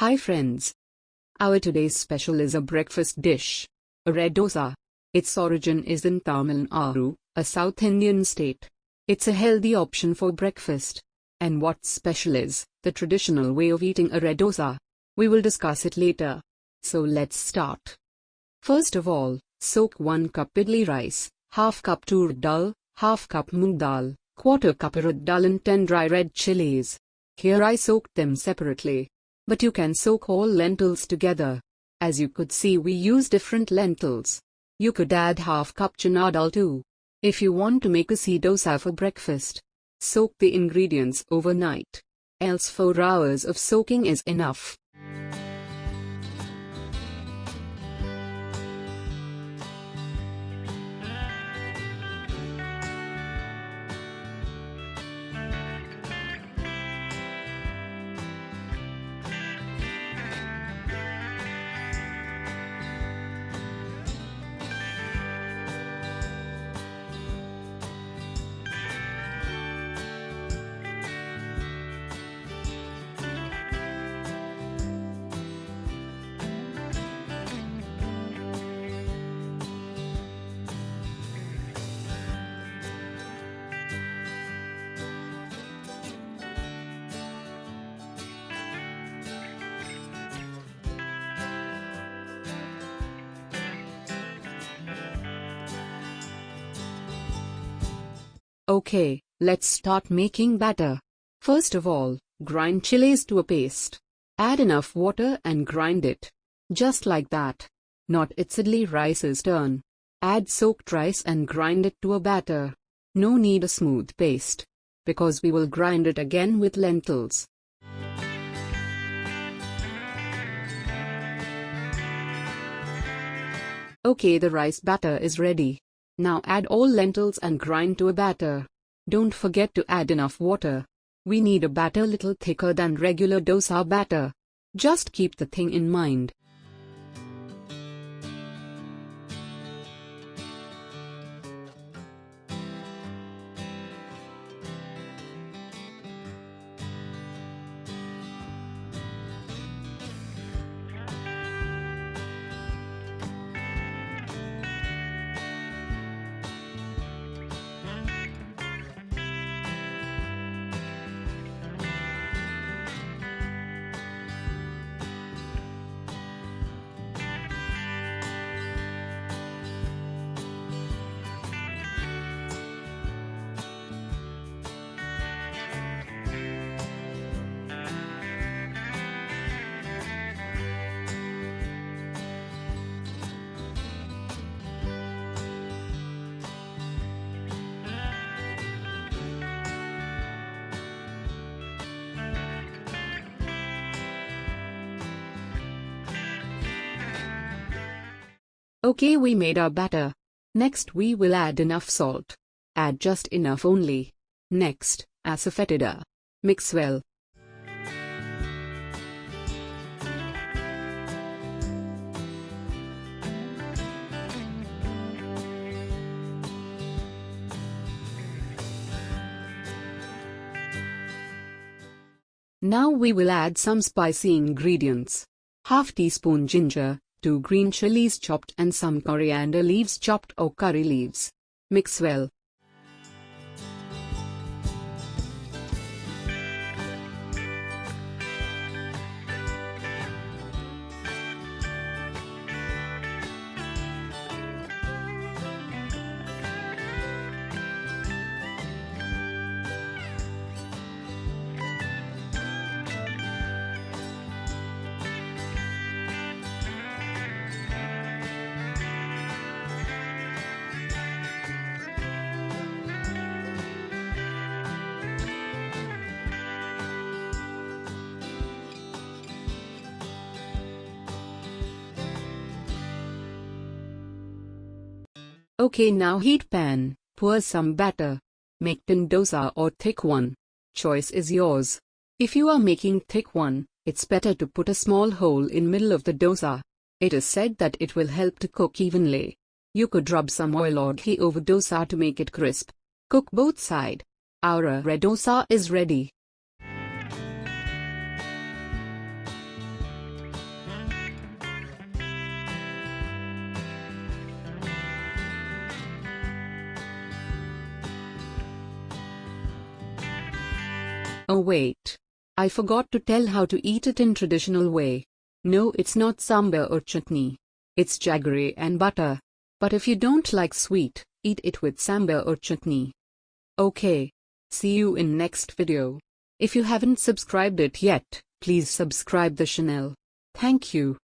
Hi friends. Our today's special is a breakfast dish, a red dosa. Its origin is in Tamil Nadu, a South Indian state. It's a healthy option for breakfast. And what's special is the traditional way of eating a red dosa. We will discuss it later. So let's start. First of all, soak 1 cup idli rice, half cup Toor Dal, half cup Moong Dal, quarter cup Red Dal and 10 dry red chillies. Here I soaked them separately. But you can soak all lentils together. As you could see, we use different lentils. You could add half cup chana dal too, if you want to make a sea dosa for breakfast. Soak the ingredients overnight. Else 4 hours of soaking is enough. Okay, let's start making batter. First of all, grind chilies to a paste. Add enough water and grind it. Just like that. Not it's idli rice's turn. Add soaked rice and grind it to a batter. No need a smooth paste, because we will grind it again with lentils. Okay, the rice batter is ready. Now add all lentils and grind to a batter. Don't forget to add enough water. We need a batter little thicker than regular dosa batter. Just keep the thing in mind. Okay, we made our batter. Next we will add enough salt. Add just enough only. Next, Asafoetida. Mix well. Now we will add some spicy ingredients. Half teaspoon ginger, 2 green chilies chopped and some coriander leaves chopped or curry leaves. Mix well. Okay, now heat pan, pour some batter. Make thin dosa or thick one. Choice is yours. If you are making thick one, it's better to put a small hole in middle of the dosa. It is said that it will help to cook evenly. You could rub some oil or ghee over dosa to make it crisp. Cook both sides. Our red dosa is ready. Oh wait. I forgot to tell how to eat it in traditional way. No, it's not sambar or chutney. It's jaggery and butter. But if you don't like sweet, eat it with sambar or chutney. Okay. See you in next video. If you haven't subscribed it yet, please subscribe the channel. Thank you.